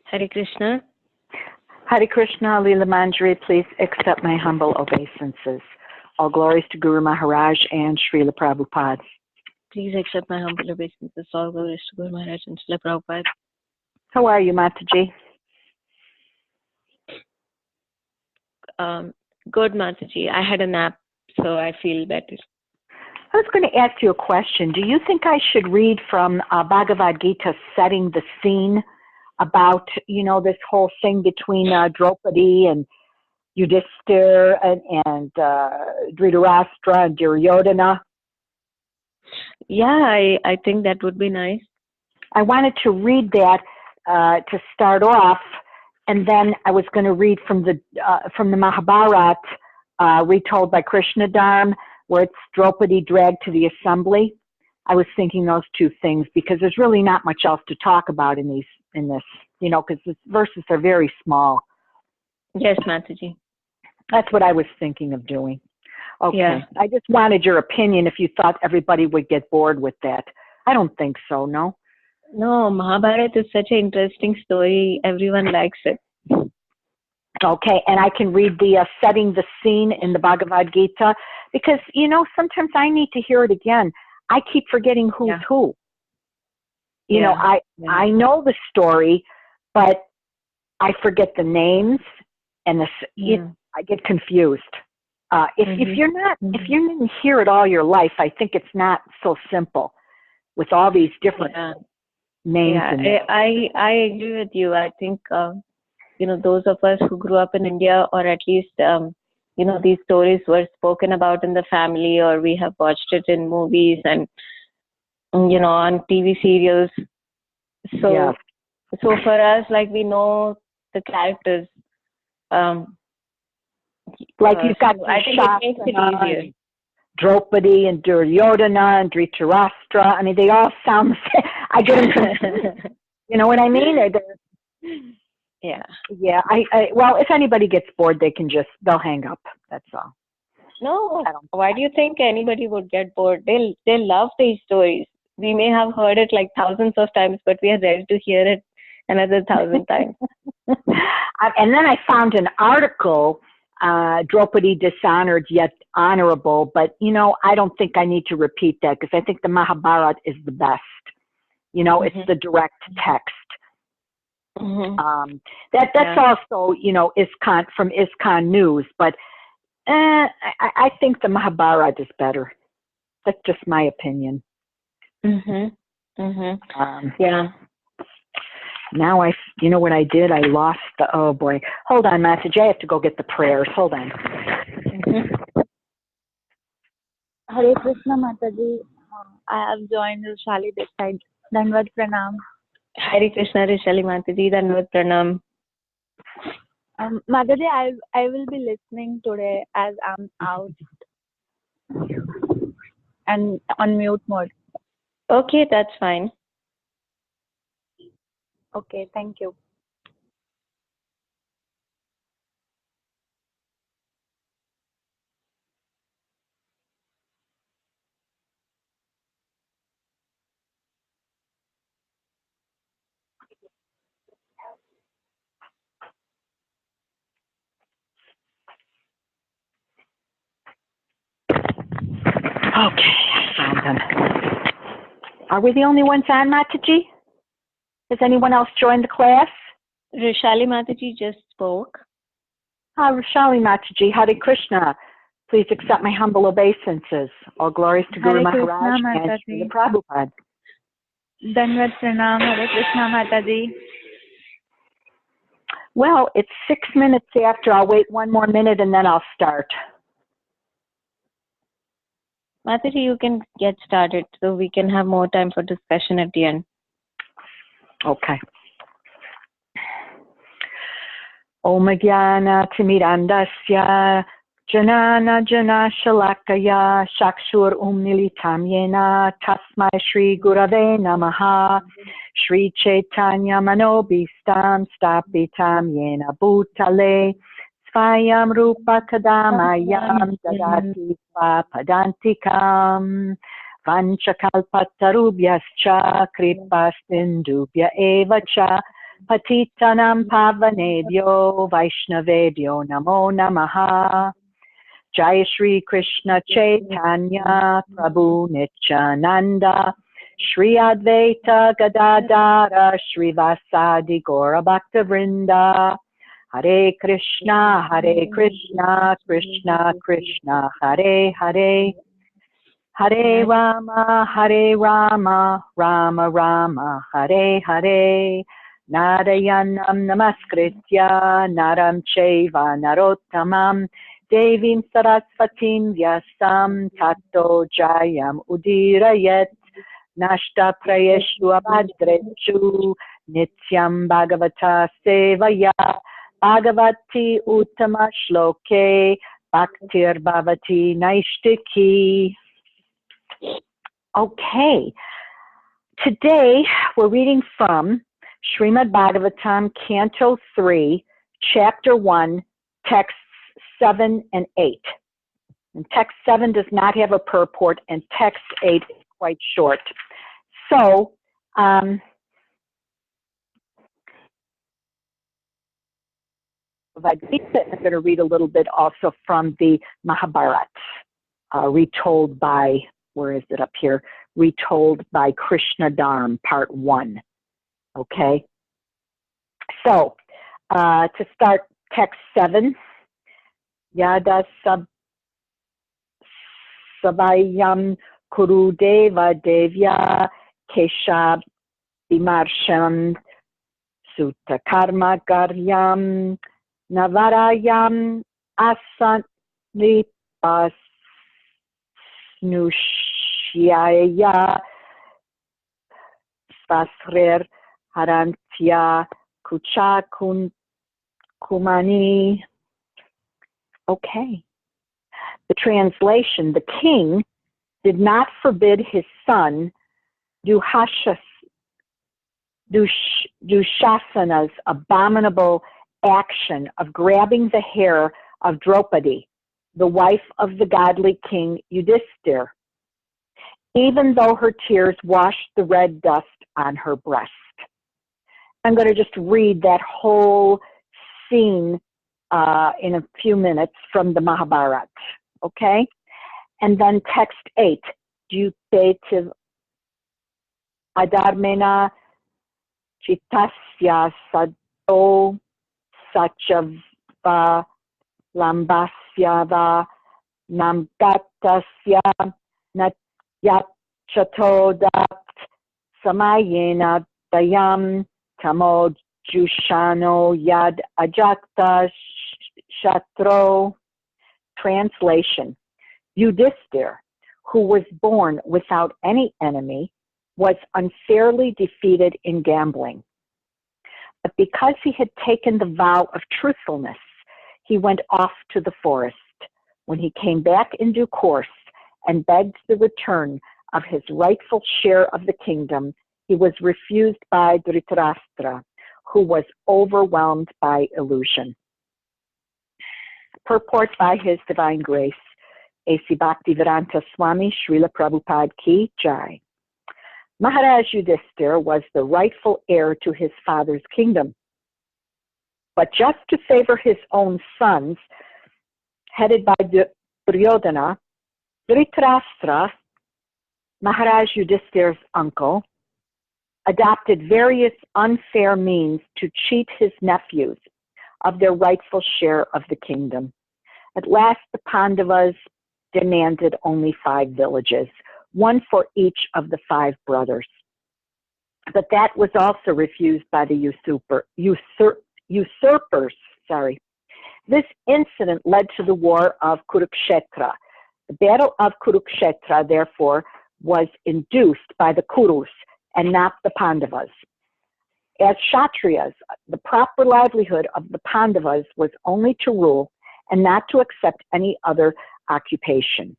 Hare Krishna. Hare Krishna, Lila Manjari, please accept my humble obeisances. All glories to Guru Maharaj and Srila Prabhupada. Please accept my humble obeisances. All glories to Guru Maharaj and Srila Prabhupada. How are you, Mataji? Good, Mataji. I had a nap, so I feel better. I was going to ask you a question. Do you think I should read from Bhagavad Gita, Setting the Scene, about, this whole thing between Draupadi and Yudhishthir and Dhritarashtra and Duryodhana? Yeah, I think that would be nice. I wanted to read that to start off, and then I was going to read from the Mahabharata, retold by Krishna Dharma, where it's Draupadi dragged to the assembly. I was thinking those two things because there's really not much else to talk about in this, because the verses are very small. Yes, Mataji. That's what I was thinking of doing. Okay. Yeah. I just wanted your opinion if you thought everybody would get bored with that. I don't think so, no? No, Mahabharata is such an interesting story. Everyone likes it. Okay, and I can read the Setting the Scene in the Bhagavad Gita because, sometimes I need to hear it again. I keep forgetting who's who. I know the story, but I forget the names and I get confused. If you didn't hear it all your life, I think it's not so simple with all these different names. Yeah, I agree with you. I think those of us who grew up in India, or at least these stories were spoken about in the family, or we have watched it in movies and on TV serials. So for us, like, we know the characters. Like you've got I think it makes it easier. Draupadi and Duryodhana and Dhritarashtra. I mean, they all sound the same. I get them confused. You know what I mean? Yeah. Yeah. Well, if anybody gets bored, they'll hang up. That's all. No. Why do you think anybody would get bored? They love these stories. We may have heard it like thousands of times, but we are ready to hear it another 1,000 times. And then I found an article, Draupadi dishonored yet honorable, but I don't think I need to repeat that because I think the Mahabharata is the best. It's the direct text. That's also ISKCON from ISKCON News, but I think the Mahabharata is better. That's just my opinion. Yeah. Now what I did? I lost oh boy. Hold on, Mataji. I have to go get the prayers. Hold on. Hare Krishna, Mataji. I have joined Rishali this side. Dandavat Pranam. Hare Krishna, Rishali Mataji. Dandavat Pranam. Mataji, I will be listening today as I'm out and on mute mode. Okay, that's fine. Okay, thank you. Are we the only ones on, Mataji? Has anyone else joined the class? Rishali Mataji just spoke. Rishali Mataji, Hare Krishna. Please accept my humble obeisances. All glories to Guru Hare Maharaj Krishna, and Mataji. Srila Prabhupada. Danvat Pranam, Hare Krishna, Mataji. Well, it's 6 minutes after. I'll wait 1 more minute and then I'll start. Mataji, you can get started so we can have more time for discussion at the end. Okay. Om Jnana Timirandasya Janana Jana Shalakaya Shakshur Umnilitam Yena Tasmai Shri Gurave Namaha Shri Chaitanya Manobhistam Stapitam Yena Bhutale Svayam Rupa Kadamayam Dadati Padantikam Vanchakalpatarubhyascha Kripasindubhya Evacha Patitanam Pavanebhyo Vaishnavebhyo Namo Namaha Jai Shri Krishna Chaitanya Prabhu Nityananda Shri Advaita Gadadara Shri Vasadi Gaura Bhakta Vrinda Hare Krishna Krishna Krishna Hare Hare Hare Rama Rama Rama Hare Hare Narayanam Namaskritya Naram Chaiva Narottamam Devim Sarasvatim Vyasam Tato Jayam Udirayet Nashta Prayeshu Abhadreshu Nityam Bhagavata Sevaya Bhagavati Uttama Shloke Bhaktir Bhavati Naishtiki. Okay, today we're reading from Srimad Bhagavatam, Canto 3, Chapter 1, Texts 7 and 8. And Text 7 does not have a purport, and Text 8 is quite short. So, I'm going to read a little bit also from the Mahabharata, retold by, where is it up here? Retold by Krishna Dharm, Part 1. Okay, so to start text 7, Yada Sabayam Kuru Deva Devya Kesha Bimarsham Sutta Karma Garyam Navarayam Asanipas Nushyaya Svasrer Harantya Kucha Kumani. Okay. The translation: the king did not forbid his son Dushasana's abominable action of grabbing the hair of Draupadi, the wife of the godly king Yudhisthira, even though her tears washed the red dust on her breast. I'm going to just read that whole scene in a few minutes from the Mahabharata, okay? And then text 8, Dupetiv Adarmena Chitasya Sado Sachava Lambasyava Namgatasya Natyachatodat Samayena Dayam Tamo Jushano Yad Ajakta Shatro. Translation: Yudhisthira, who was born without any enemy, was unfairly defeated in gambling. But because he had taken the vow of truthfulness, he went off to the forest. When he came back in due course and begged the return of his rightful share of the kingdom, he was refused by Dhritarashtra, who was overwhelmed by illusion. Purport by His Divine Grace, A.C. Bhaktivedanta Swami Srila Prabhupada Ki Jai. Maharaj Yudhisthira was the rightful heir to his father's kingdom. But just to favor his own sons, headed by Duryodhana, Dhritarashtra Maharaj Yudhishthir's uncle, adopted various unfair means to cheat his nephews of their rightful share of the kingdom. At last, the Pandavas demanded only 5 villages, one for each of the 5 brothers. But that was also refused by the usurpers. This incident led to the war of Kurukshetra. The battle of Kurukshetra, therefore, was induced by the Kurus and not the Pandavas. As Kshatriyas, the proper livelihood of the Pandavas was only to rule and not to accept any other occupation.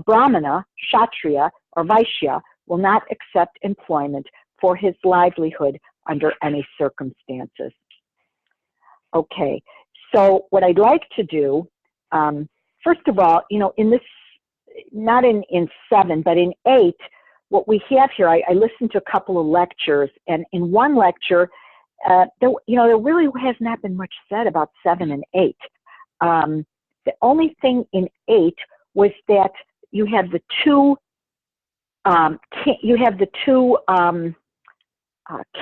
Brahmana, Kshatriya, or Vaishya will not accept employment for his livelihood under any circumstances. Okay, so what I'd like to do, first of all, in this, not in 7, but in 8, what we have here, I listened to a couple of lectures, and in one lecture, there really has not been much said about 7 and 8. The only thing in 8 was that you have the two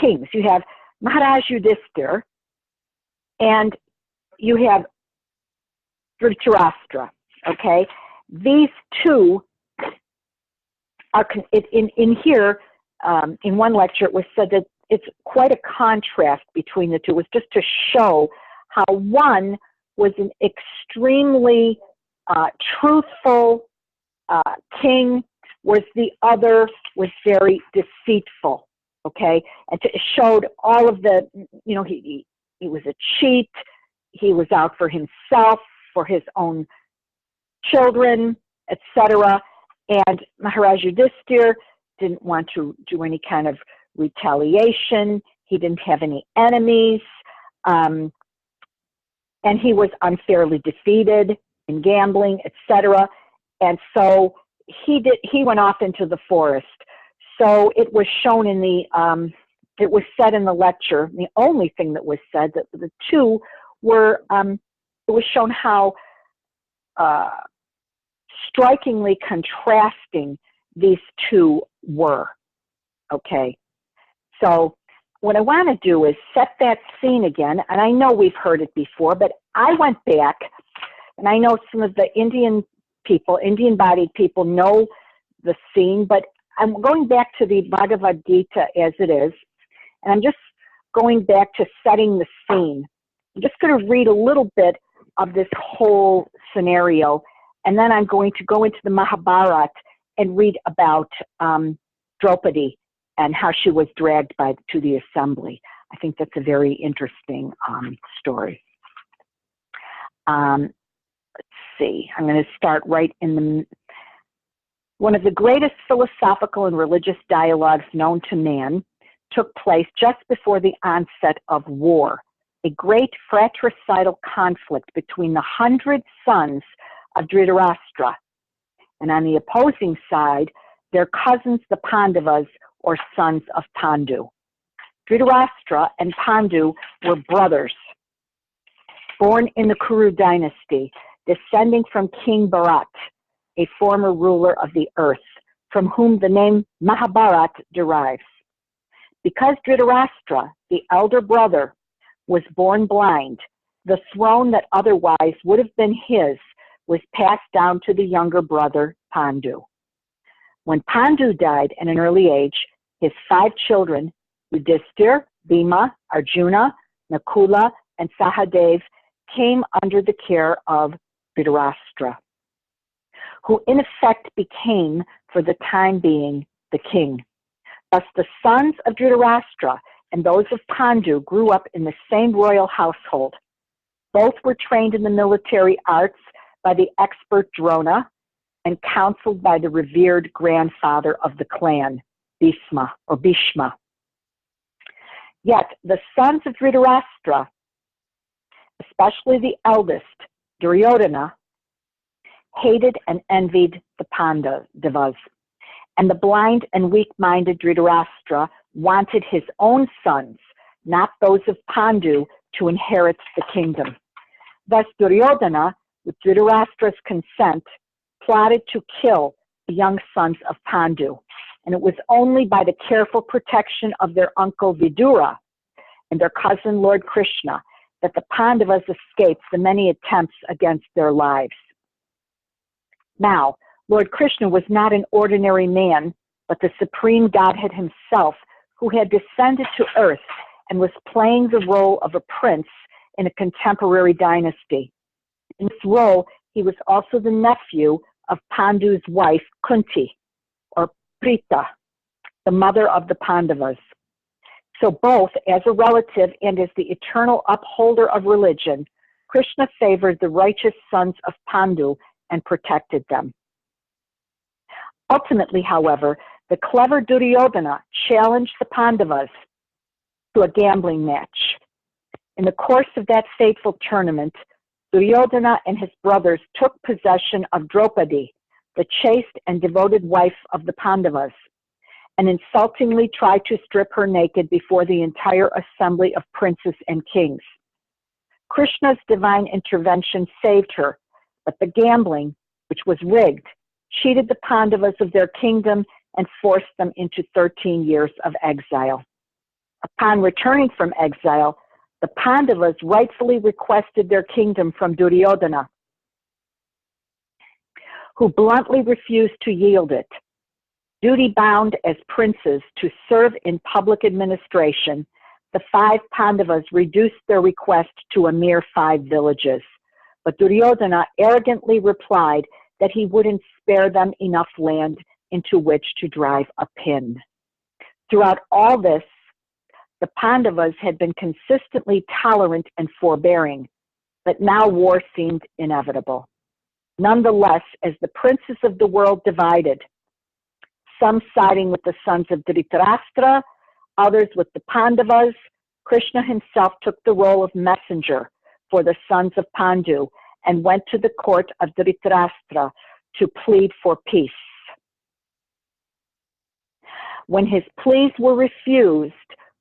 kings. You have Maharaj Yudhishthir, and you have Dhritarashtra. Okay, these two are in here. In one lecture, it was said that it's quite a contrast between the two. It was just to show how one was an extremely truthful king, whereas the other was very deceitful. Okay, and it showed all of the, he was a cheat. He was out for himself, for his own children, etc. And Maharaj Yudhishthir didn't want to do any kind of retaliation. He didn't have any enemies. And he was unfairly defeated in gambling, etc. And so he went off into the forest. So it was shown in it was said in the lecture, the only thing that was said, that the two were, it was shown how strikingly contrasting these two were. Okay, so what I want to do is set that scene again, and I know we've heard it before, but I went back, and I know some of the Indian-bodied people know the scene, but I'm going back to the Bhagavad Gita as it is, and I'm just going back to setting the scene. I'm just going to read a little bit of this whole scenario, and then I'm going to go into the Mahabharata and read about Draupadi and how she was dragged to the assembly. I think that's a very interesting story. Let's see. I'm going to start right in one of the greatest philosophical and religious dialogues known to man took place just before the onset of war, a great fratricidal conflict between the 100 sons of Dhritarashtra, and on the opposing side, their cousins, the Pandavas, or sons of Pandu. Dhritarashtra and Pandu were brothers, born in the Kuru dynasty, descending from King Bharat, a former ruler of the earth, from whom the name Mahabharata derives. Because Dhritarashtra, the elder brother, was born blind, the throne that otherwise would have been his was passed down to the younger brother, Pandu. When Pandu died at an early age, his 5 children, Yudhishthir, Bhima, Arjuna, Nakula, and Sahadev, came under the care of Dhritarashtra, who in effect became, for the time being, the king. Thus the sons of Dhritarashtra and those of Pandu grew up in the same royal household. Both were trained in the military arts by the expert Drona and counseled by the revered grandfather of the clan, Bhishma. Yet the sons of Dhritarashtra, especially the eldest, Duryodhana, hated and envied the Pandavas, and the blind and weak-minded Dhritarashtra wanted his own sons, not those of Pandu, to inherit the kingdom. Thus Duryodhana, with Dhritarashtra's consent, plotted to kill the young sons of Pandu, and it was only by the careful protection of their uncle Vidura and their cousin Lord Krishna that the Pandavas escaped the many attempts against their lives. Now, Lord Krishna was not an ordinary man, but the supreme Godhead himself, who had descended to earth and was playing the role of a prince in a contemporary dynasty. In this role, he was also the nephew of Pandu's wife, Kunti, or Prita, the mother of the Pandavas. So both as a relative and as the eternal upholder of religion, Krishna favored the righteous sons of Pandu and protected them. Ultimately, however, the clever Duryodhana challenged the Pandavas to a gambling match. In the course of that fateful tournament, Duryodhana and his brothers took possession of Draupadi, the chaste and devoted wife of the Pandavas, and insultingly tried to strip her naked before the entire assembly of princes and kings. Krishna's divine intervention saved her, but the gambling, which was rigged, cheated the Pandavas of their kingdom and forced them into 13 years of exile. Upon returning from exile, the Pandavas rightfully requested their kingdom from Duryodhana, who bluntly refused to yield it. Duty-bound as princes to serve in public administration, the 5 Pandavas reduced their request to a mere 5 villages. But Duryodhana arrogantly replied that he wouldn't spare them enough land into which to drive a pin. Throughout all this, the Pandavas had been consistently tolerant and forbearing, but now war seemed inevitable. Nonetheless, as the princes of the world divided, some siding with the sons of Dhritarashtra, others with the Pandavas, Krishna himself took the role of messenger for the sons of Pandu and went to the court of Dhritarashtra to plead for peace. When his pleas were refused,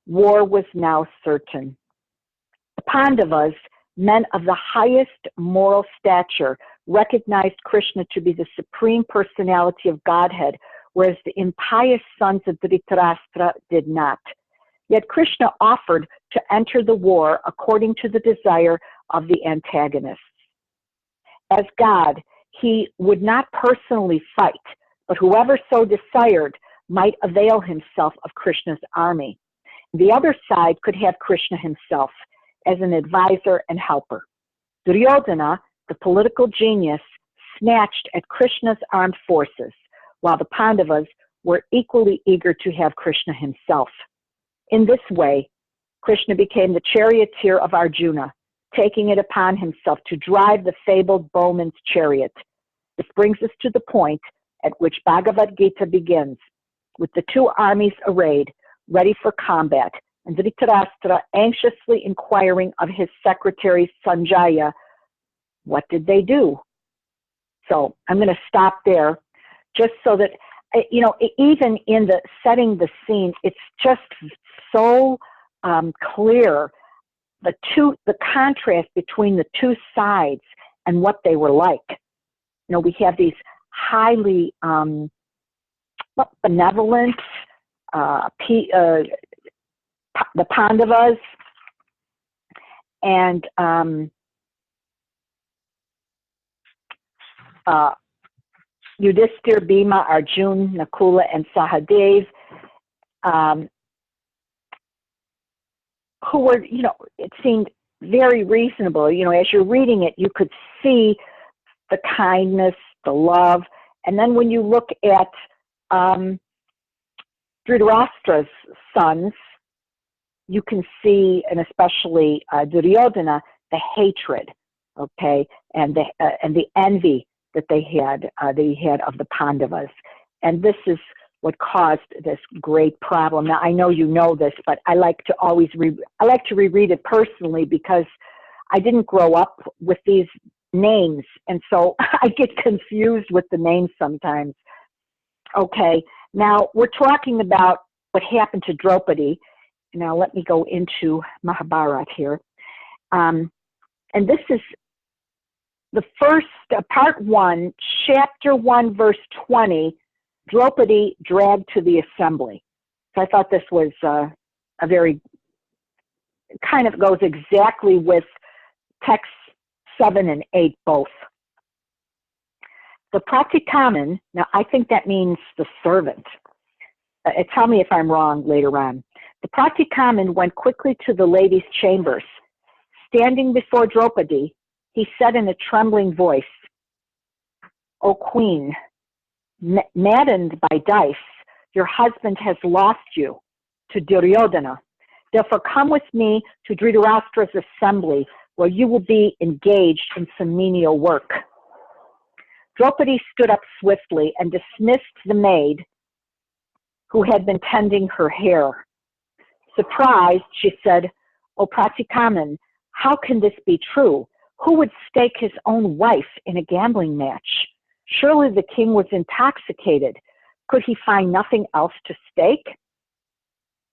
war was now certain. The Pandavas, men of the highest moral stature, recognized Krishna to be the supreme personality of Godhead, whereas the impious sons of Dhritarashtra did not. Yet Krishna offered to enter the war according to the desire of the antagonists. As God, he would not personally fight, but whoever so desired might avail himself of Krishna's army. The other side could have Krishna himself as an advisor and helper. Duryodhana, the political genius, snatched at Krishna's armed forces, while the Pandavas were equally eager to have Krishna himself. In this way, Krishna became the charioteer of Arjuna, taking it upon himself to drive the fabled bowman's chariot. This brings us to the point at which Bhagavad Gita begins, with the 2 armies arrayed, ready for combat, and Dhritarashtra anxiously inquiring of his secretary Sanjaya, what did they do? So I'm going to stop there, just so that, even in the setting the scene, it's just so clear, the contrast between the 2 sides and what they were like. We have these highly benevolent, the Pandavas, and Yudhishthira, Bhima, Arjun, Nakula, and Sahadev, who were, it seemed very reasonable. As you're reading it, you could see the kindness, the love. And then when you look at Dhritarashtra's sons, you can see, and especially Duryodhana, the hatred, okay, and the envy that he had of the Pandavas. And this is what caused this great problem. Now, I know you know this, but I like to always reread it personally, because I didn't grow up with these names, and so I get confused with the names sometimes. Okay, now we're talking about what happened to Draupadi. Now let me go into Mahabharata here. And this is the first, part 1, chapter 1, verse 20, Draupadi dragged to the assembly. So I thought this was a very, kind of goes exactly with texts 7 and 8 both. The pratikaman, now I think that means the servant. Tell me if I'm wrong later on. The pratikaman went quickly to the ladies' chambers. Standing before Draupadi, he said in a trembling voice, "O queen, maddened by dice, your husband has lost you to Duryodhana. Therefore come with me to Dhritarashtra's assembly, where you will be engaged in some menial work." Draupadi stood up swiftly and dismissed the maid who had been tending her hair. Surprised, she said, "O Pratikaman, how can this be true? Who would stake his own wife in a gambling match? Surely the king was intoxicated. Could he find nothing else to stake?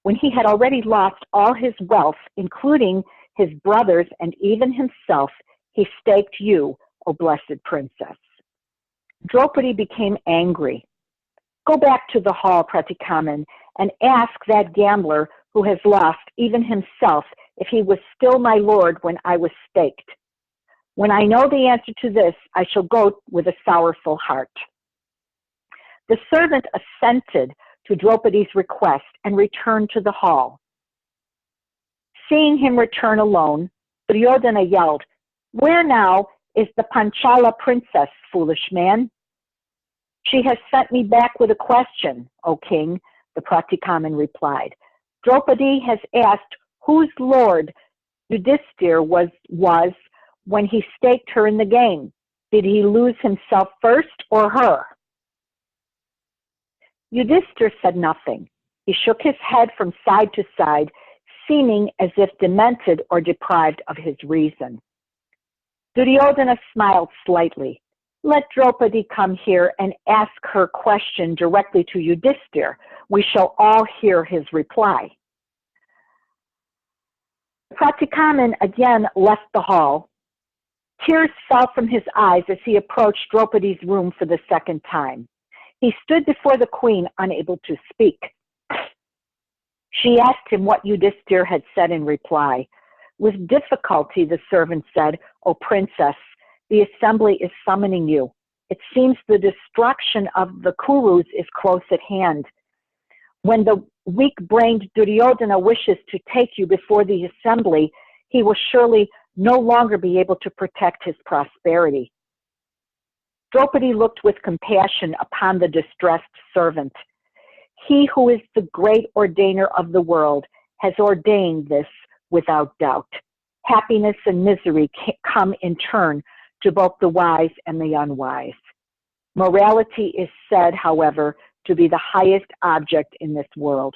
When he had already lost all his wealth, including his brothers and even himself, he staked you, O blessed princess." Draupadi became angry. "Go back to the hall, Pratikaman, and ask that gambler who has lost even himself if he was still my lord when I was staked. When I know the answer to this, I shall go with a sorrowful heart." The servant assented to Draupadi's request and returned to the hall. Seeing him return alone, Duryodhana yelled, "Where now is the Panchala princess, foolish man?" "She has sent me back with a question, O king," the Pratikaman replied. "Draupadi has asked whose lord Yudhisthira was when he staked her in the game. Did he lose himself first or her?" Yudhisthira said nothing. He shook his head from side to side, seeming as if demented or deprived of his reason. Duryodhana smiled slightly. "Let Draupadi come here and ask her question directly to Yudhisthira. We shall all hear his reply." Pratikaman again left the hall. Tears fell from his eyes as he approached Draupadi's room for the second time. He stood before the queen, unable to speak. She asked him what Yudhisthira had said in reply. "With difficulty," the servant said, "O princess, the assembly is summoning you. It seems the destruction of the Kurus is close at hand. When the weak-brained Duryodhana wishes to take you before the assembly, he will surely no longer be able to protect his prosperity." Draupadi looked with compassion upon the distressed servant. He who is the great ordainer of the world has ordained this without doubt. Happiness and misery come in turn to both the wise and the unwise. Morality is said, however, to be the highest object in this world.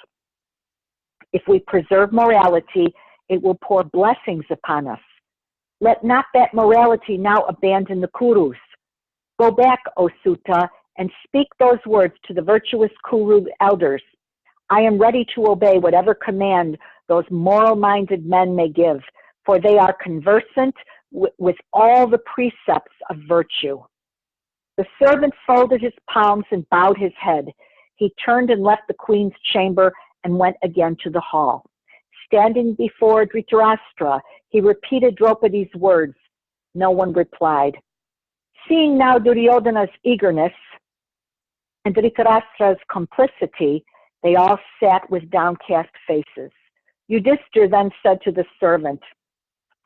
If we preserve morality, it will pour blessings upon us. Let not that morality now abandon the Kurus. Go back, O Sutta, and speak those words to the virtuous Kuru elders. I am ready to obey whatever command those moral-minded men may give, for they are conversant with all the precepts of virtue. The servant folded his palms and bowed his head. He turned and left the queen's chamber and went again to the hall. Standing before Dhritarashtra, he repeated Draupadi's words. No one replied. Seeing now Duryodhana's eagerness and Dhritarashtra's complicity, they all sat with downcast faces. Yudhisthira then said to the servant,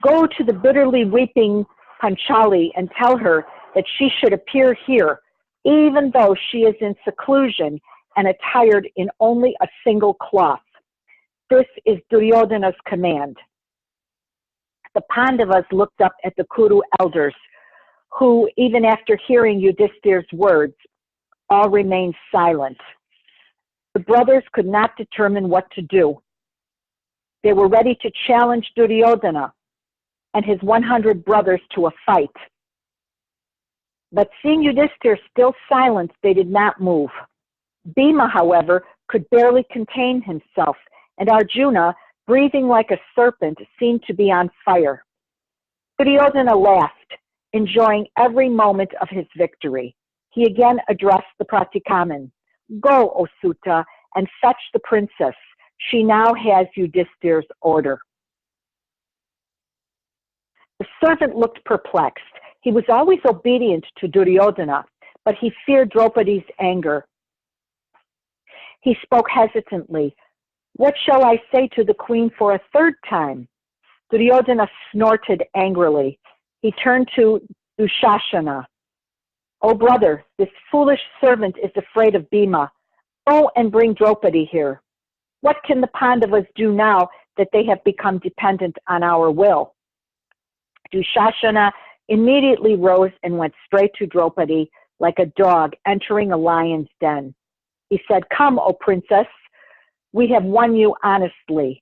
"Go to the bitterly weeping Panchali and tell her that she should appear here, even though she is in seclusion and attired in only a single cloth. This is Duryodhana's command." The Pandavas looked up at the Kuru elders, who, even after hearing Yudhisthira's words, all remained silent. The brothers could not determine what to do. They were ready to challenge Duryodhana and his 100 brothers to a fight. But seeing Yudhisthira still silent, they did not move. Bhima, however, could barely contain himself, and Arjuna, breathing like a serpent, seemed to be on fire. Duryodhana laughed, enjoying every moment of his victory. He again addressed the Pratikaman. Go, O Suta, and fetch the princess. She now has Yudhishthir's order. The servant looked perplexed. He was always obedient to Duryodhana, but he feared Draupadi's anger. He spoke hesitantly. What shall I say to the queen for a third time? Duryodhana snorted angrily. He turned to Dushashana. Oh, brother, this foolish servant is afraid of Bhima. Go and bring Draupadi here. What can the Pandavas do now that they have become dependent on our will? Dushashana immediately rose and went straight to Draupadi like a dog entering a lion's den. He said, Come, O princess, we have won you honestly.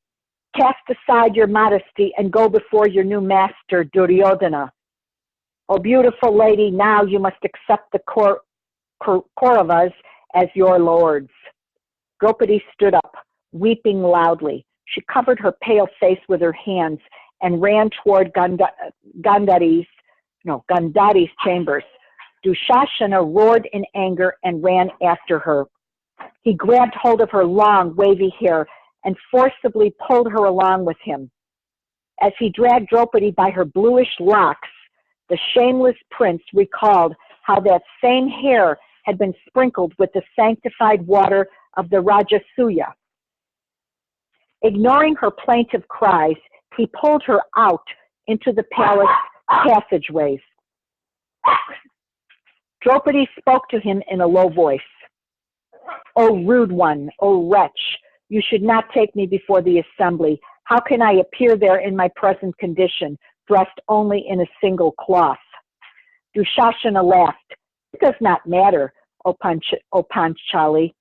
Cast aside your modesty and go before your new master, Duryodhana. O beautiful lady, now you must accept the Kauravas as your lords. Draupadi stood up, weeping loudly. She covered her pale face with her hands and ran toward Gandhari's chambers. Dushashana roared in anger and ran after her. He grabbed hold of her long, wavy hair and forcibly pulled her along with him. As he dragged Draupadi by her bluish locks, the shameless prince recalled how that same hair had been sprinkled with the sanctified water of the Rajasuya. Ignoring her plaintive cries, he pulled her out into the palace passageways. Draupadi spoke to him in a low voice. O rude one, O wretch, you should not take me before the assembly. How can I appear there in my present condition, dressed only in a single cloth? Dushashana laughed. It does not matter, O Panchali,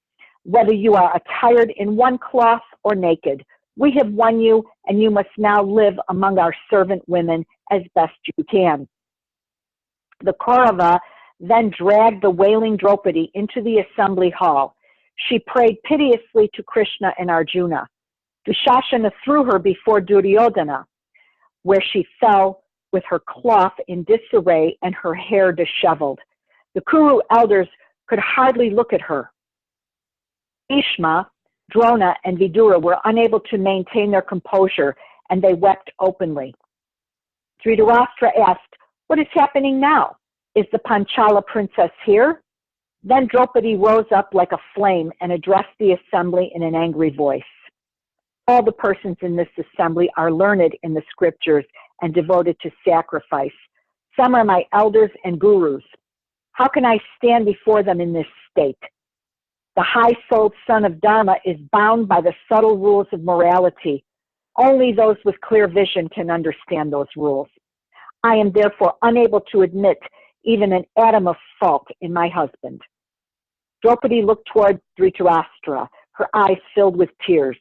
whether you are attired in one cloth or naked. We have won you, and you must now live among our servant women as best you can. The Kaurava then dragged the wailing Draupadi into the assembly hall. She prayed piteously to Krishna and Arjuna. Dushashana threw her before Duryodhana, where she fell with her cloth in disarray and her hair disheveled. The Kuru elders could hardly look at her. Bhishma, Drona, and Vidura were unable to maintain their composure, and they wept openly. Dhritarashtra asked, What is happening now? Is the Panchala princess here? Then Draupadi rose up like a flame and addressed the assembly in an angry voice. All the persons in this assembly are learned in the scriptures and devoted to sacrifice. Some are my elders and gurus. How can I stand before them in this state? The high-souled son of Dharma is bound by the subtle rules of morality. Only those with clear vision can understand those rules. I am therefore unable to admit even an atom of fault in my husband. Draupadi looked toward Dhritarashtra, her eyes filled with tears.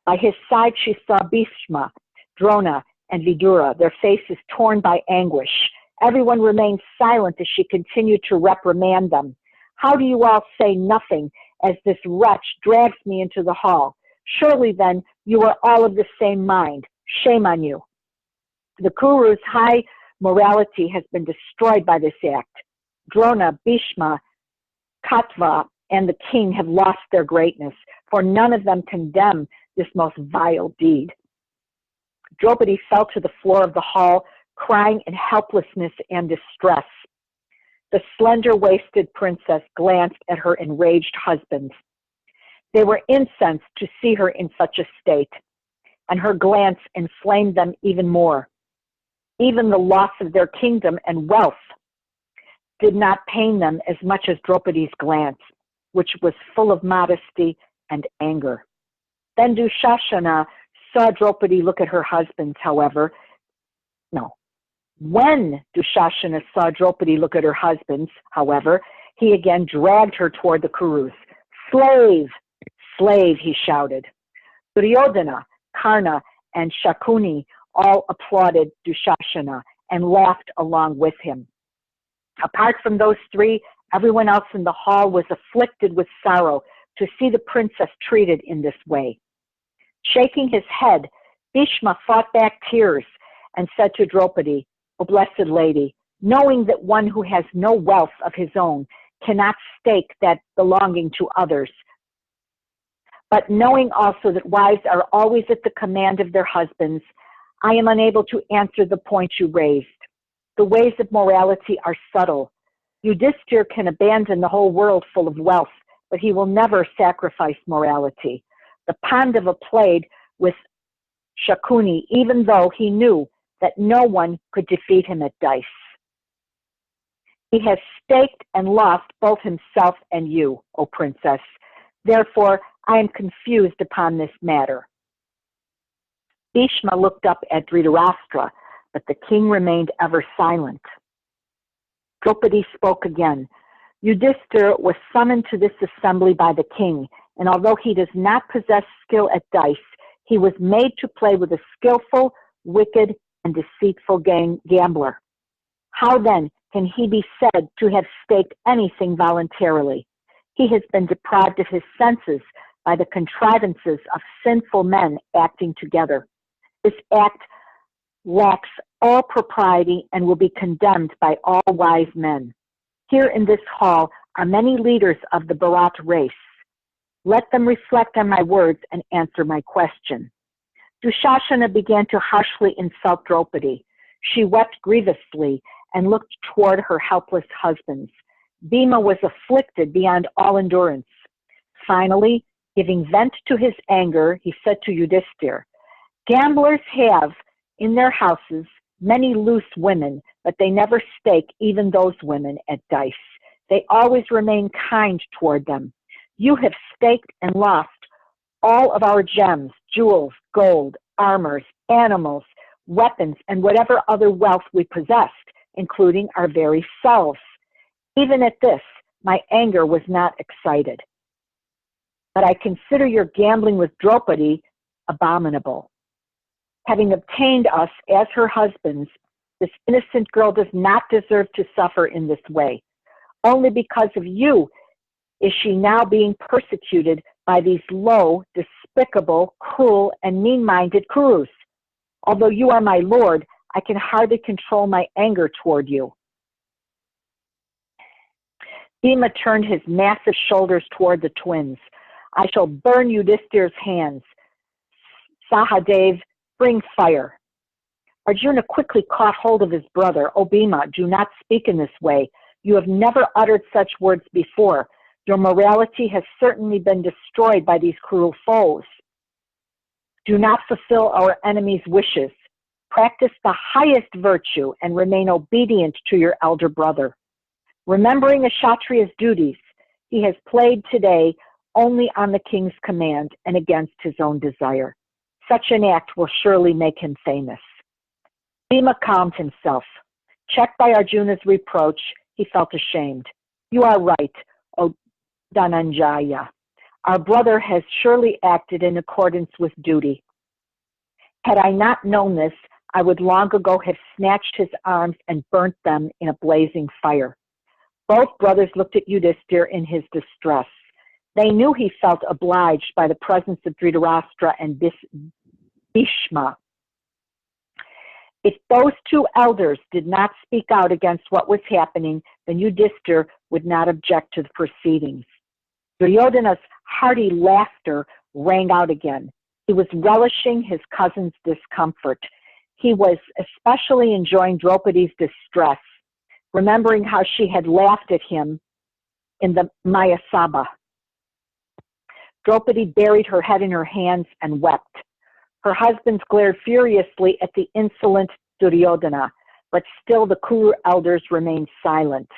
By his side she saw Bhishma, Drona, and Vidura, their faces torn by anguish. Everyone remained silent as she continued to reprimand them. How do you all say nothing as this wretch drags me into the hall? Surely then you are all of the same mind. Shame on you. The Kuru's high morality has been destroyed by this act. Drona, Bhishma, Katva, and the king have lost their greatness, for none of them condemn this most vile deed. Draupadi fell to the floor of the hall, crying in helplessness and distress. The slender-waisted princess glanced at her enraged husbands. They were incensed to see her in such a state, and her glance inflamed them even more. Even the loss of their kingdom and wealth did not pain them as much as Draupadi's glance, which was full of modesty and anger. Then Dushashana saw Draupadi look at her husbands, however. When Dushashana saw Draupadi look at her husbands, however, he again dragged her toward the Kurus. Slave! Slave, he shouted. Duryodhana, Karna, and Shakuni all applauded Dushashana and laughed along with him. Apart from those three, everyone else in the hall was afflicted with sorrow to see the princess treated in this way. Shaking his head, Bhishma fought back tears and said to Draupadi, O blessed lady, knowing that one who has no wealth of his own cannot stake that belonging to others. But knowing also that wives are always at the command of their husbands, I am unable to answer the point you raised. The ways of morality are subtle. Yudhishthir can abandon the whole world full of wealth, but he will never sacrifice morality. The Pandava played with Shakuni, even though he knew that no one could defeat him at dice. He has staked and lost both himself and you, O princess. Therefore, I am confused upon this matter. Bhishma looked up at Dhritarashtra, but the king remained ever silent. Draupadi spoke again. Yudhishthir was summoned to this assembly by the king, and although he does not possess skill at dice, he was made to play with a skillful, wicked, and deceitful gambler. How then can he be said to have staked anything voluntarily? He has been deprived of his senses by the contrivances of sinful men acting together. This act lacks all propriety and will be condemned by all wise men. Here in this hall are many leaders of the Bharat race. Let them reflect on my words and answer my question. Dushasana began to harshly insult Draupadi. She wept grievously and looked toward her helpless husbands. Bhima was afflicted beyond all endurance. Finally, giving vent to his anger, he said to Yudhishthir, "Gamblers have in their houses many loose women, but they never stake even those women at dice. They always remain kind toward them. You have staked and lost all of our gems, jewels, gold, armors, animals, weapons, and whatever other wealth we possessed, including our very selves. Even at this, my anger was not excited. But I consider your gambling with Draupadi abominable. Having obtained us as her husbands, this innocent girl does not deserve to suffer in this way. Only because of you is she now being persecuted by these low, despicable, cruel, and mean-minded Kurus. Although you are my lord, I can hardly control my anger toward you." Bhima turned his massive shoulders toward the twins. "I shall burn Yudhishthir's hands. Sahadev, bring fire." Arjuna quickly caught hold of his brother. "O Bhima, do not speak in this way. You have never uttered such words before. Your morality has certainly been destroyed by these cruel foes. Do not fulfill our enemies' wishes. Practice the highest virtue and remain obedient to your elder brother. Remembering a Kshatriya's duties, he has played today only on the king's command and against his own desire. Such an act will surely make him famous." Bhima calmed himself. Checked by Arjuna's reproach, he felt ashamed. "You are right, O Dhananjaya. Our brother has surely acted in accordance with duty. Had I not known this, I would long ago have snatched his arms and burnt them in a blazing fire." Both brothers looked at Yudhishthir in his distress. They knew he felt obliged by the presence of Dhritarashtra and Bhishma. If those two elders did not speak out against what was happening, then Yudhishthir would not object to the proceedings. Duryodhana's hearty laughter rang out again. He was relishing his cousin's discomfort. He was especially enjoying Draupadi's distress, remembering how she had laughed at him in the Mayasabha. Draupadi buried her head in her hands and wept. Her husbands glared furiously at the insolent Duryodhana, but still the Kuru elders remained silent.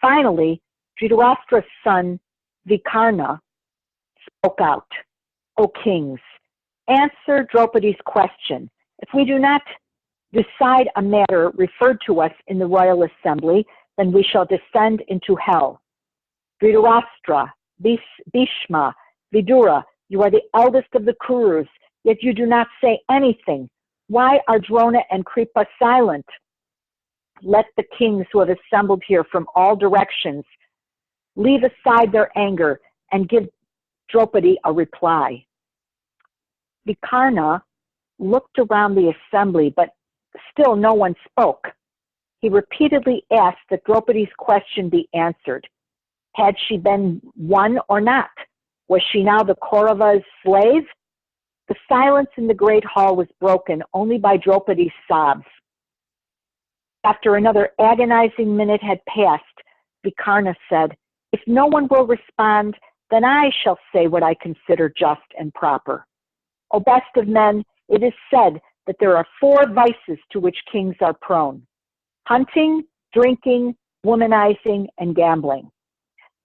Finally, Dhritarashtra's son Vikarna spoke out. "O kings, answer Draupadi's question. If we do not decide a matter referred to us in the royal assembly, then we shall descend into hell. Dhritarashtra, Bhishma, Vidura, you are the eldest of the Kurus, yet you do not say anything. Why are Drona and Kripa silent? Let the kings who have assembled here from all directions leave aside their anger and give Draupadi a reply." Vikarna looked around the assembly, but still no one spoke. He repeatedly asked that Draupadi's question be answered. Had she been one or not? Was she now the Kaurava's slave? The silence in the great hall was broken only by Draupadi's sobs. After another agonizing minute had passed, Vikarna said, "If no one will respond, then I shall say what I consider just and proper. O best of men, it is said that there are 4 vices to which kings are prone: hunting, drinking, womanizing, and gambling.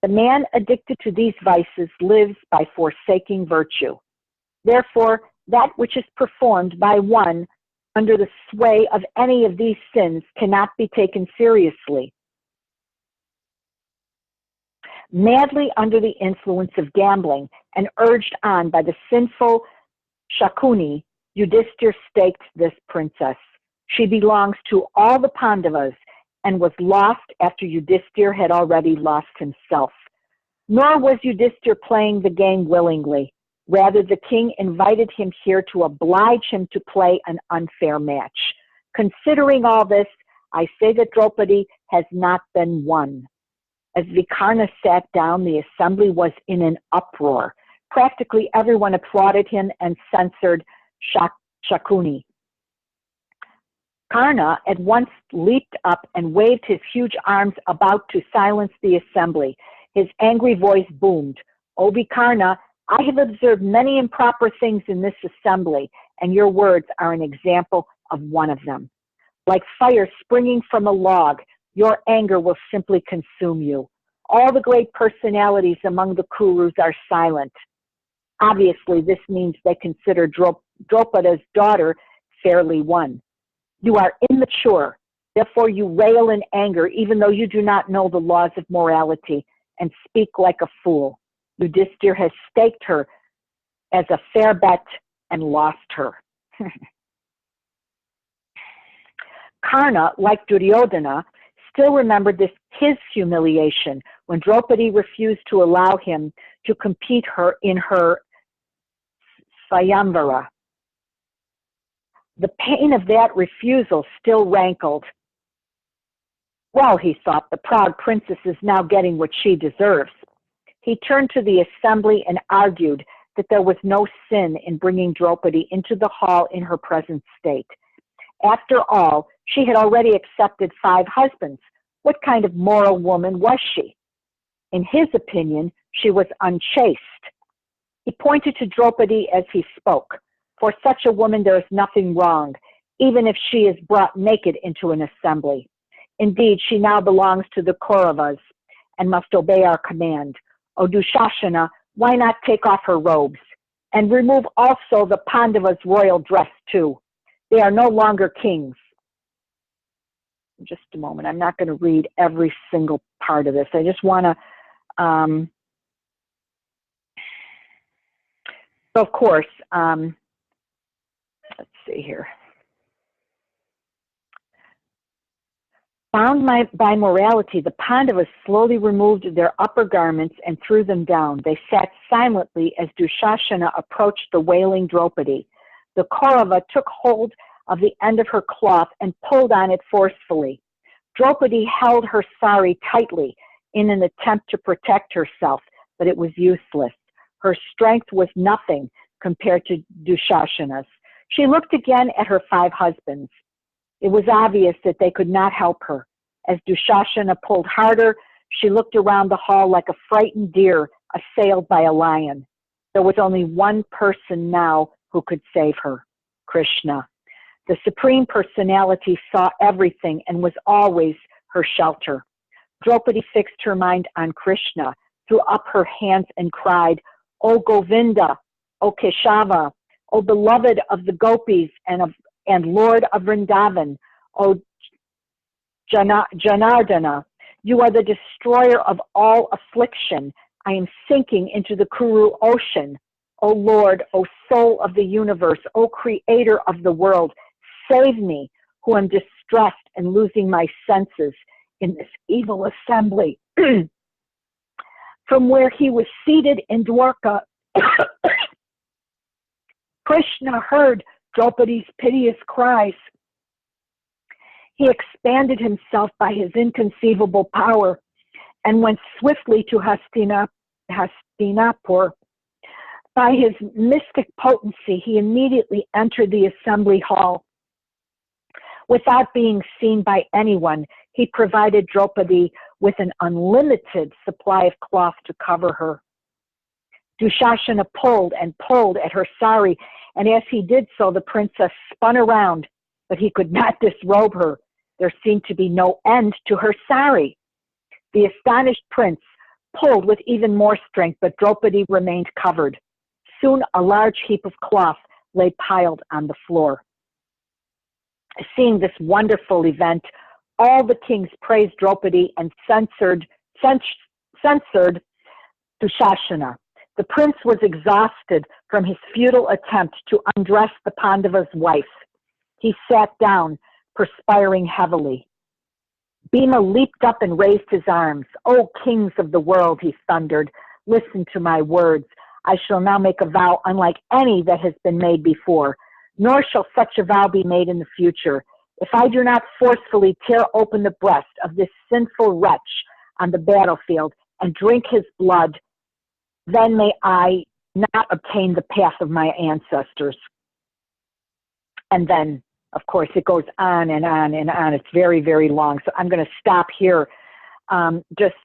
The man addicted to these vices lives by forsaking virtue. Therefore, that which is performed by one under the sway of any of these sins cannot be taken seriously. Madly under the influence of gambling and urged on by the sinful Shakuni, Yudhishthir staked this princess. She belongs to all the Pandavas and was lost after Yudhishthir had already lost himself. Nor was Yudhishthir playing the game willingly. Rather, the king invited him here to oblige him to play an unfair match. Considering all this, I say that Draupadi has not been won." As Vikarna sat down, the assembly was in an uproar. Practically everyone applauded him and censored Shakuni. Karna at once leaped up and waved his huge arms about to silence the assembly. His angry voice boomed, "O Vikarna, I have observed many improper things in this assembly, and your words are an example of one of them. Like fire springing from a log, your anger will simply consume you. All the great personalities among the Kurus are silent." Obviously, this means they consider Draupada's daughter fairly won. "You are immature, therefore you rail in anger even though you do not know the laws of morality and speak like a fool. Yudhishthir has staked her as a fair bet and lost her." Karna, like Duryodhana, still remembered his humiliation when Draupadi refused to allow him to compete in her Swayamvara. The pain of that refusal still rankled. Well, he thought, the proud princess is now getting what she deserves. He turned to the assembly and argued that there was no sin in bringing Draupadi into the hall in her present state. After all, she had already accepted 5 husbands. What kind of moral woman was she? In his opinion, she was unchaste. He pointed to Draupadi as he spoke. For such a woman there is nothing wrong, even if she is brought naked into an assembly. Indeed, she now belongs to the Kauravas and must obey our command. O Dushashana, why not take off her robes and remove also the Pandavas' royal dress too? They are no longer kings. Just a moment. I'm not going to read every single part of this. I just want to, so of course, let's see here. Bound by morality, the Pandavas slowly removed their upper garments and threw them down. They sat silently as Dushashana approached the wailing Draupadi. The Kaurava took hold of the end of her cloth and pulled on it forcefully. Draupadi held her sari tightly in an attempt to protect herself, but it was useless. Her strength was nothing compared to Dushashana's. She looked again at her 5 husbands. It was obvious that they could not help her. As Dushashana pulled harder, she looked around the hall like a frightened deer assailed by a lion. There was only one person now who could save her, Krishna. The Supreme Personality saw everything and was always her shelter. Draupadi fixed her mind on Krishna, threw up her hands and cried, "O Govinda, O Keshava, O beloved of the gopis and Lord of Vrindavan, O Janardana, you are the destroyer of all affliction. I am sinking into the Kuru ocean. O Lord, O soul of the universe, O creator of the world, save me, who am distressed and losing my senses in this evil assembly." From where he was seated in Dwarka, Krishna heard Draupadi's piteous cries. He expanded himself by his inconceivable power and went swiftly to Hastinapur. By his mystic potency, he immediately entered the assembly hall. Without being seen by anyone, he provided Draupadi with an unlimited supply of cloth to cover her. Dushasana pulled and pulled at her sari, and as he did so, the princess spun around, but he could not disrobe her. There seemed to be no end to her sari. The astonished prince pulled with even more strength, but Draupadi remained covered. Soon a large heap of cloth lay piled on the floor. Seeing this wonderful event, all the kings praised Draupadi and censored Dushasana. The prince was exhausted from his futile attempt to undress the Pandava's wife. He sat down, perspiring heavily. Bhima leaped up and raised his arms. "O kings of the world," he thundered, "listen to my words. I shall now make a vow unlike any that has been made before, nor shall such a vow be made in the future. If I do not forcefully tear open the breast of this sinful wretch on the battlefield and drink his blood, then may I not obtain the path of my ancestors." And then, of course, it goes on and on and on. It's very, very long. So I'm going to stop here just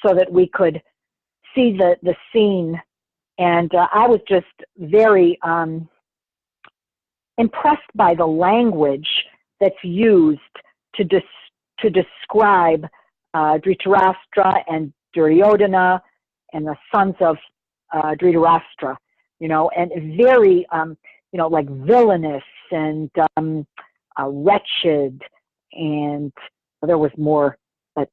so that we could see the scene. And I was just very impressed by the language that's used to describe Dhritarashtra and Duryodhana and the sons of Dhritarashtra, and very, like villainous and wretched, and there was more, but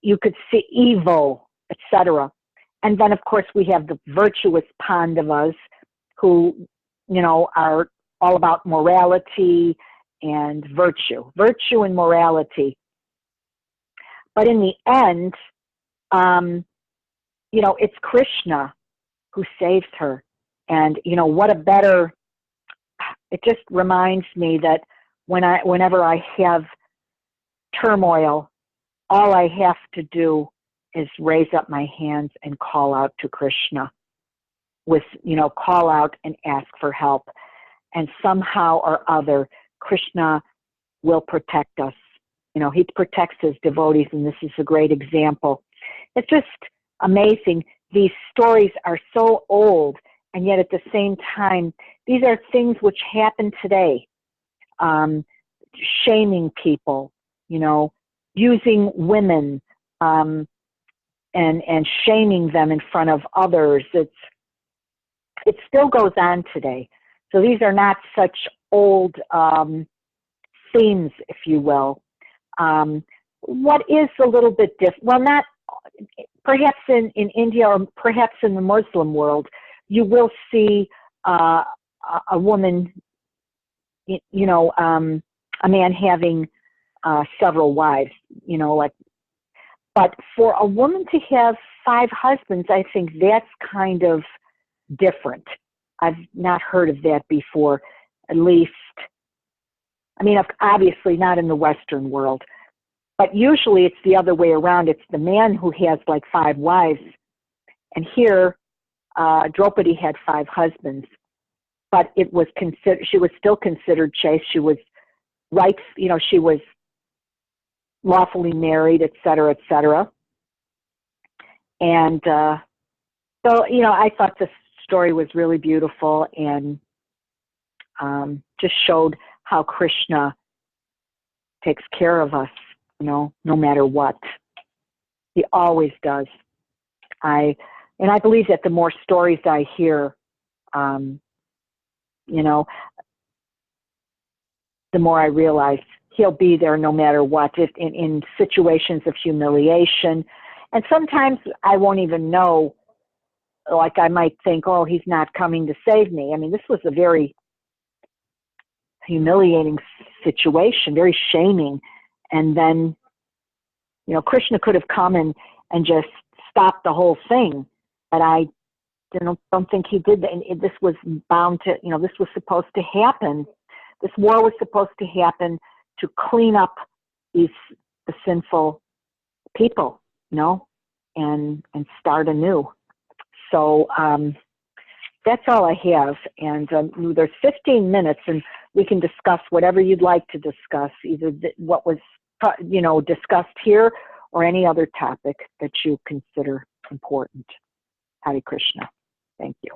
you could see evil, etc. And then, of course, we have the virtuous Pandavas who, are all about morality and virtue and morality. But in the end, it's Krishna who saves her. And, what a better, it just reminds me that whenever I have turmoil, all I have to do is raise up my hands and call out to Krishna call out and ask for help. And somehow or other, Krishna will protect us. He protects his devotees, and this is a great example. It's just amazing. These stories are so old, and yet at the same time, these are things which happen today. Shaming people, using women, and shaming them in front of others. It still goes on today. So these are not such old themes, if you will. What is a little bit different? Well, not perhaps in India or perhaps in the Muslim world, you will see a woman, a man having several wives, but for a woman to have 5 husbands, I think that's kind of different. I've not heard of that before, at least. I mean, obviously not in the Western world, but usually it's the other way around. It's the man who has like 5 wives. And here, Draupadi had 5 husbands, but it was she was still considered chaste. She was she was lawfully married, et cetera, et cetera. And so, I thought this story was really beautiful and just showed how Krishna takes care of us, no matter what. He always does. I believe that the more stories I hear, the more I realize he'll be there no matter what, in situations of humiliation. And sometimes I won't even know, like I might think, oh, he's not coming to save me. I mean, this was a very humiliating situation, very shaming. And then, Krishna could have come and just stopped the whole thing. But I don't think he did that. And this was bound to, this was supposed to happen. This war was supposed to happen to clean up the sinful people, and start anew. So that's all I have. And there's 15 minutes, and we can discuss whatever you'd like to discuss, either what was discussed here or any other topic that you consider important. Hare Krishna. Thank you.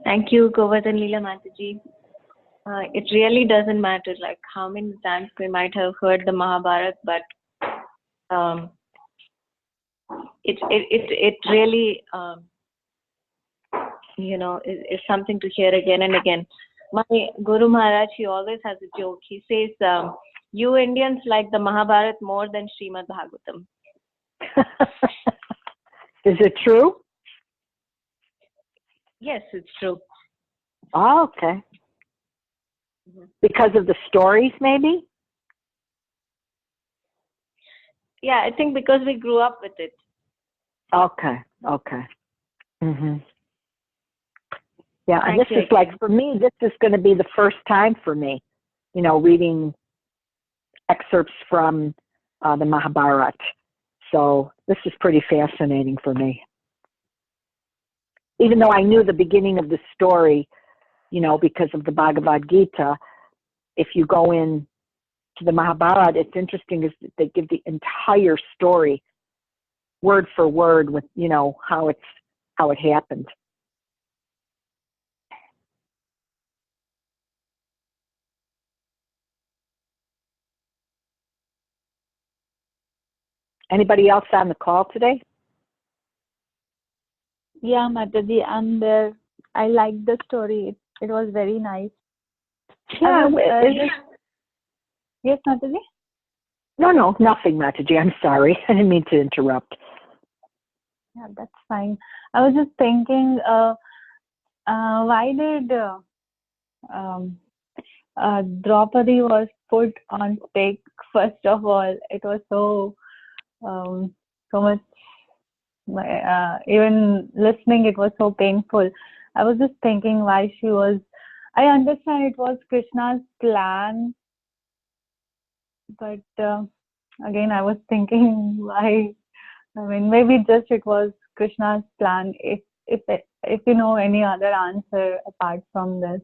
Thank you, Govardhan Lila Mataji. It really doesn't matter like how many times we might have heard the Mahabharata, but it really is something to hear again and again. My Guru Maharaj, he always has a joke. He says, "You Indians like the Mahabharata more than Srimad Bhagavatam." Is it true? Yes, it's true. Oh, okay. Because of the stories, maybe? Yeah, I think because we grew up with it. Okay. Mm-hmm. Yeah, and this is like, for me, this is going to be the first time for me, reading excerpts from the Mahabharata. So this is pretty fascinating for me. Even though I knew the beginning of the story, because of the Bhagavad Gita, if you go in to the Mahabharata, it's interesting is that they give the entire story, word for word, with how it happened. Anybody else on the call today? Yeah, Mataji, I'm there. I liked the story. It was very nice. Yeah. Yes, Mataji? No, nothing, Mataji. I'm sorry. I didn't mean to interrupt. Yeah, that's fine. I was just thinking, why did Draupadi was put on stake? First of all, it was so much. Even listening, it was so painful. I was just thinking why she was. I understand it was Krishna's plan, but again, I was thinking why. I mean, maybe just it was Krishna's plan. If you know any other answer apart from this.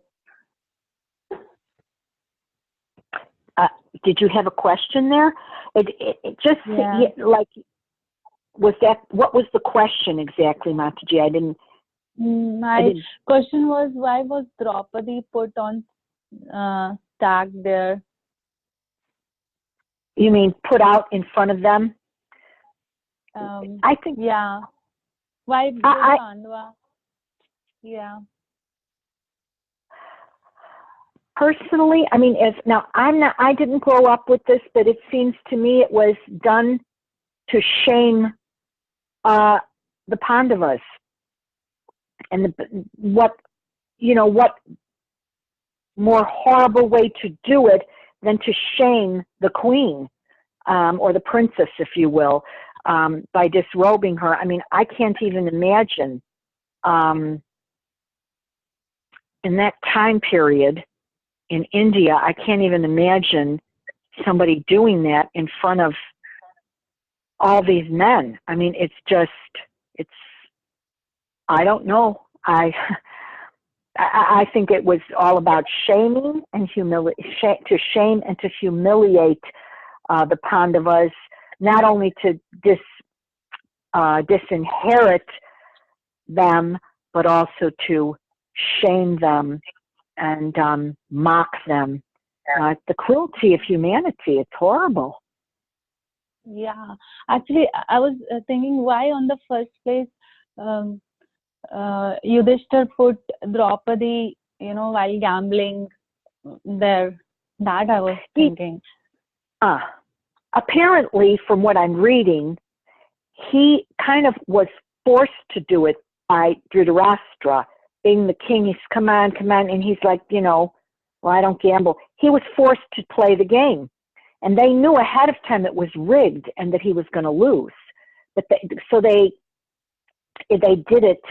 Did you have a question there? It just like, was that, what was the question exactly, Mataji? I didn't. My question was, why was Draupadi put on tag there? You mean put out in front of them? I think. Yeah. Why Pandava? Yeah. Personally, I mean, I didn't grow up with this, but it seems to me it was done to shame the Pandavas. And what more horrible way to do it than to shame the queen, or the princess, if you will, by disrobing her. I mean, I can't even imagine in that time period in India, I can't even imagine somebody doing that in front of all these men. I mean, I don't know. I think it was all about shaming and to shame and to humiliate the Pandavas, not only to disinherit them, but also to shame them and mock them. The cruelty of humanity, it's horrible. Yeah, actually, I was thinking why on the first place Yudhishthir put Draupadi, while gambling there. That I was thinking. Apparently, from what I'm reading, he kind of was forced to do it by Dhritarashtra, being the king. He's, come on, and he's like, well, I don't gamble. He was forced to play the game, and they knew ahead of time it was rigged and that he was going to lose. But they did it.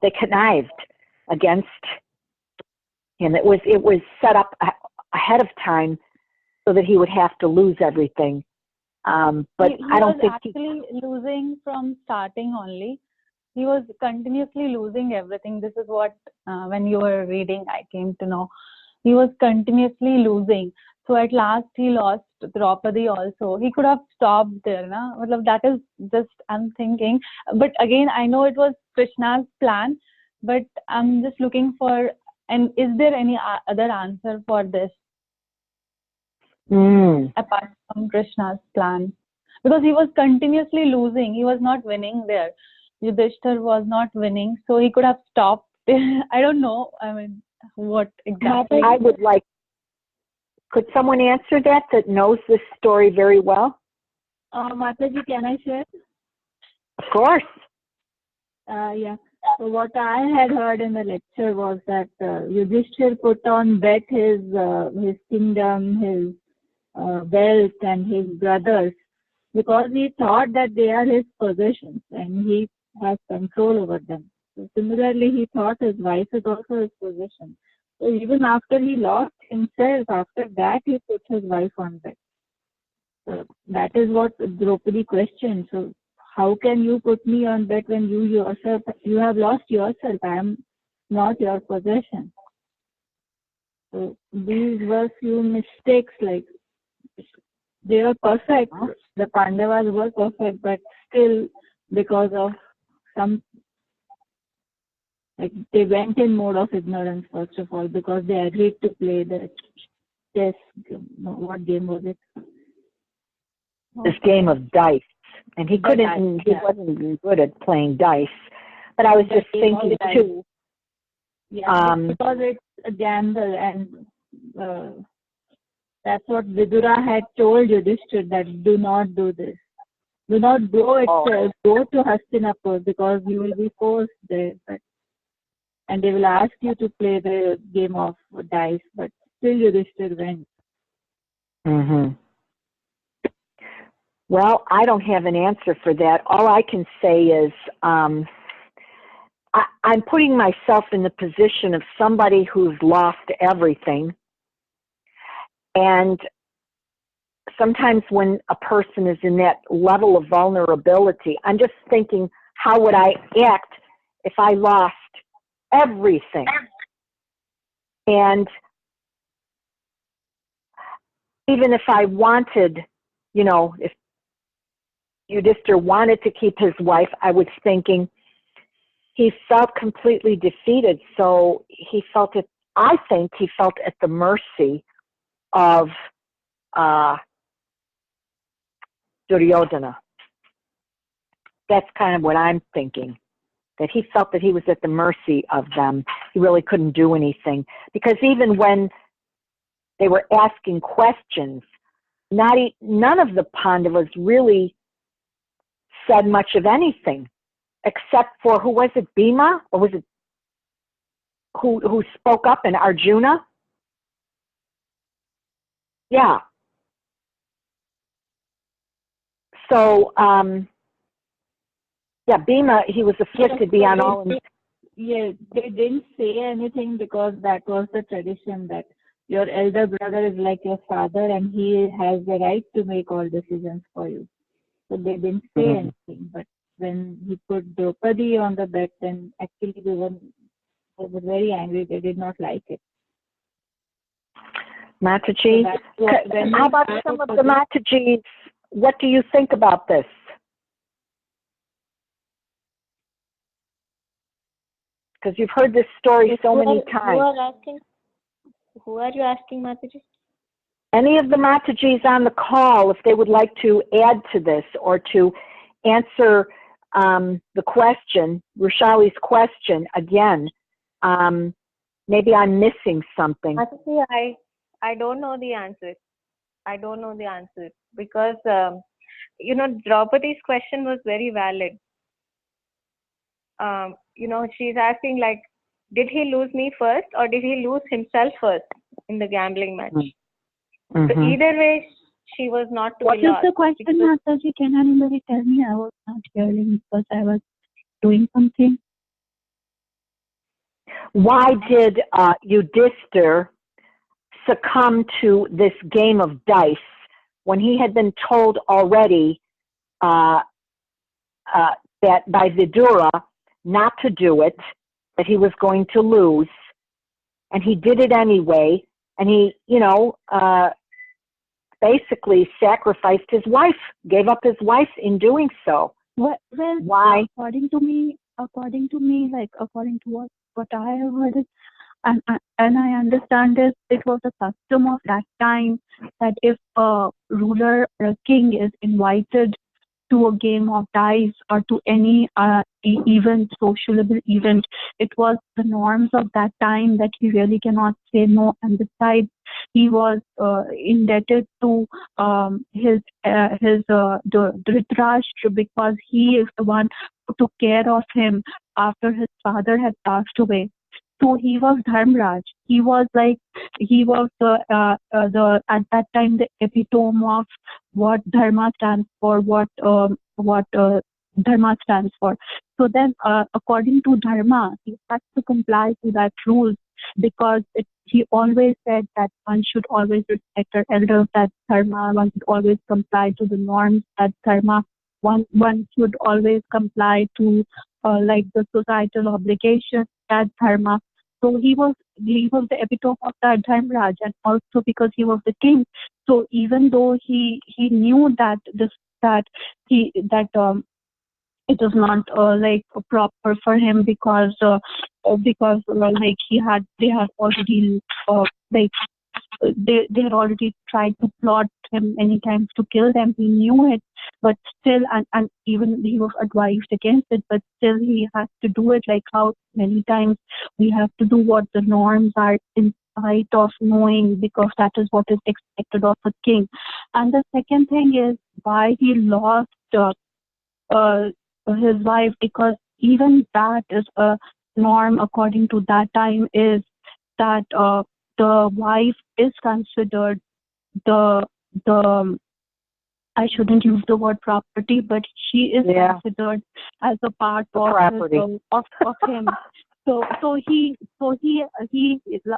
They connived against him. It was set up ahead of time so that he would have to lose everything. But I don't think he was actually losing from starting only. He was continuously losing everything. This is what, when you were reading, I came to know. He was continuously losing. So at last he lost Draupadi also. He could have stopped there, na? That is just, I'm thinking. But again, I know it was Krishna's plan, but I'm just looking for, and is there any other answer for this apart from Krishna's plan? Because he was continuously losing. He was not winning there. Yudhishthir was not winning, so he could have stopped. I don't know. I mean, what exactly? I would like. Could someone answer that knows this story very well? Mataji, can I share? Of course. Yeah. So what I had heard in the lecture was that Yudhishthir put on bet his kingdom, his wealth, and his brothers, because he thought that they are his possessions and he has control over them. So similarly, he thought his wife is also his possession. So even after he lost himself, after that he put his wife on bet. So that is what Draupadi questioned. So how can you put me on bet when you have lost yourself? I am not your possession. So these were few mistakes, like they were perfect. The Pandavas were perfect, but still because of some, like they went in mode of ignorance first of all, because they agreed to play the chess. What game was it? This game of dice, and he couldn't. He wasn't good at playing dice. But I was just thinking too. Yeah, because it's a gamble, and that's what Vidura had told Yudhishthir, that do not do this. Do not go itself. Go to Hastinapur, because you will be forced there. And they will ask you to play the game of dice, but still Yudhishthir went. Mm-hmm. Well, I don't have an answer for that. All I can say is I'm putting myself in the position of somebody who's lost everything. And sometimes when a person is in that level of vulnerability, I'm just thinking, how would I act if I lost everything? And even if I wanted, if Yudhishthir wanted to keep his wife, I was thinking he felt completely defeated. So he felt it, I think he felt at the mercy of Duryodhana. That's kind of what I'm thinking, that he felt that he was at the mercy of them. He really couldn't do anything. Because even when they were asking questions, none of the Pandavas really said much of anything, except for, who was it, Bhima? Or was it who spoke up, and Arjuna? Yeah. So, Bhima, he was afflicted beyond all. Yeah, they didn't say anything because that was the tradition, that your elder brother is like your father and he has the right to make all decisions for you. So they didn't say anything. But when he put Draupadi on the bet, then actually they were very angry. They did not like it. Mataji, so how about some of the Matajis? What do you think about this? Because you've heard this story so many times. Who are you asking, Mataji? Any of the Matajis on the call, if they would like to add to this or to answer the question, Rushali's question again, maybe I'm missing something. Mataji, I don't know the answer. I don't know the answer because, Draupadi's question was very valid. She's asking, like, did he lose me first or did he lose himself first in the gambling match? So either way, she was not to be lost. What is the question, Mataji? Can anybody tell me? I was not hearing because I was doing something. Why did Yudhishthir succumb to this game of dice when he had been told already uh, that by Vidura not to do it, that he was going to lose, and he did it anyway, and he, basically sacrificed his wife, gave up his wife in doing so. Well, Why? according to me, like according to what I have heard, and I understand this, it was a custom of that time that if a ruler or a king is invited to a game of dice or to any event, sociable event, it was the norms of that time that he really cannot say no. And besides, he was indebted to Dhritarashtra, because he is the one who took care of him after his father had passed away. So he was Dharmraj. He was the at that time the epitome of what dharma stands for, what dharma stands for. So then, according to dharma, he has to comply to that rule, because he always said that one should always respect our elders. That dharma, one should always comply to the norms. That dharma, one should always comply to like the societal obligations. That dharma. So he was the epitome of that Dharmraj, and also because he was the king. So even though he knew that it was not like proper for him, because like they had already like they had already tried to plot him many times to kill them. He knew it, but still, and even he was advised against it, but still he has to do it. Like how many times we have to do what the norms are in spite of knowing, because that is what is expected of a king. And the second thing is why he lost his wife, because even that is a norm according to that time, is that the wife is considered the I shouldn't use the word property, but she is considered as a part of him. So he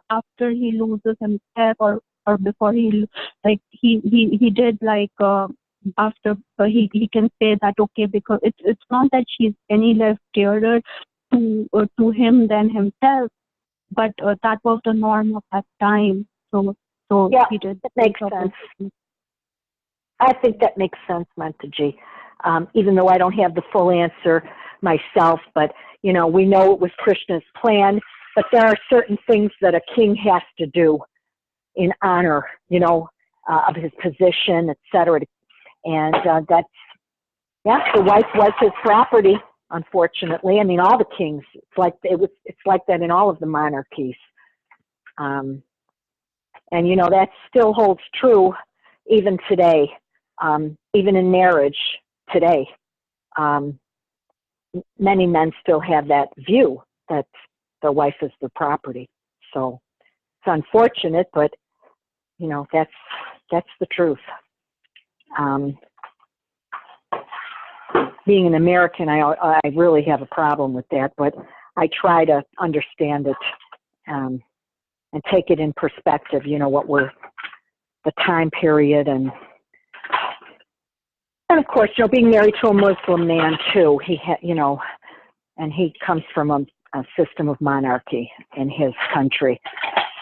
after he loses himself, or before he did like after he can say that, okay, because it's not that she's any less dearer to him than himself, but that was the norm of that time. So yeah, he did. That makes sense. I think that makes sense, Mantaji. Even though I don't have the full answer myself, but we know it was Krishna's plan. But there are certain things that a king has to do in honor, of his position, etc. And the wife was his property. Unfortunately, I mean, all the kings. It's like that in all of the monarchies. And that still holds true even today. Even in marriage today, many men still have that view that the wife is the property. So it's unfortunate, but that's the truth. Being an American, I really have a problem with that, but I try to understand it and take it in perspective. What we're the time period, and of course, being married to a Muslim man too. He had, and he comes from a system of monarchy in his country.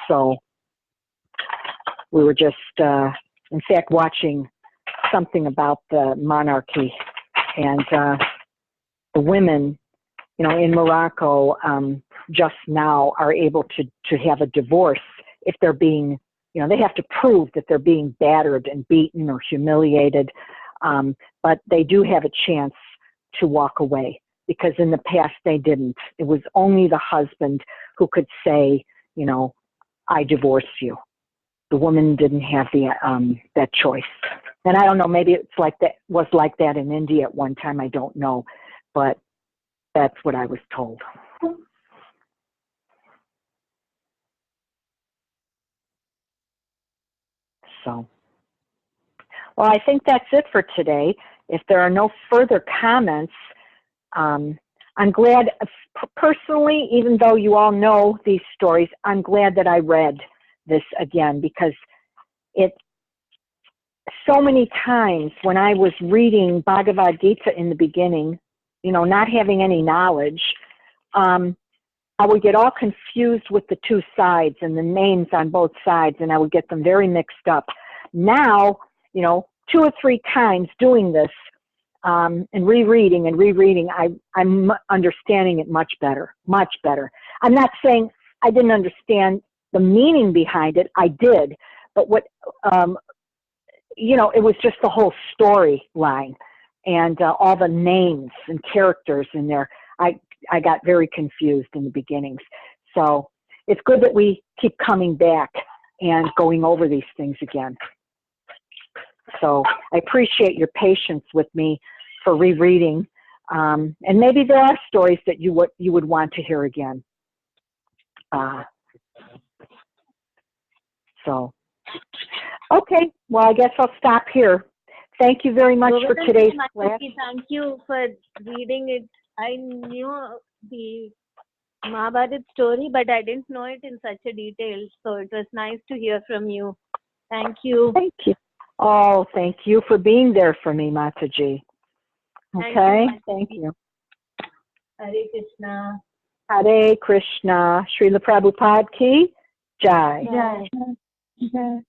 So we were just, in fact, watching something about the monarchy, and the women, in Morocco, just now are able to have a divorce if they're being, they have to prove that they're being battered and beaten or humiliated. But they do have a chance to walk away, because in the past they didn't. It was only the husband who could say, I divorce you. The woman didn't have that choice. And I don't know, maybe was like that in India at one time. I don't know, but that's what I was told. So. Well, I think that's it for today. If there are no further comments, I'm I'm glad, personally, even though you all know these stories, I'm glad that I read this again, because it, so many times when I was reading Bhagavad Gita in the beginning, you know, not having any knowledge, I would get all confused with the two sides and the names on both sides, and I would get them very mixed up. Now, you know, 2 or 3 times doing this, and rereading, I'm understanding it much better, much better. I'm not saying I didn't understand the meaning behind it. I did, but what, you know, it was just the whole storyline and all the names and characters in there. I got very confused in the beginnings. So it's good that we keep coming back and going over these things again. So I appreciate your patience with me for rereading. And maybe there are stories that you would want to hear again. So, okay, well, I guess I'll stop here. Thank you very much for today's class. Thank you for reading it. I knew the Mahabharata story, but I didn't know it in such a detail. So it was nice to hear from you. Thank you. Thank you. Oh, thank you for being there for me, Mataji. Okay, thank you. Hare Krishna. Hare Krishna. Srila Prabhupada ki Jai. Jai. Jai.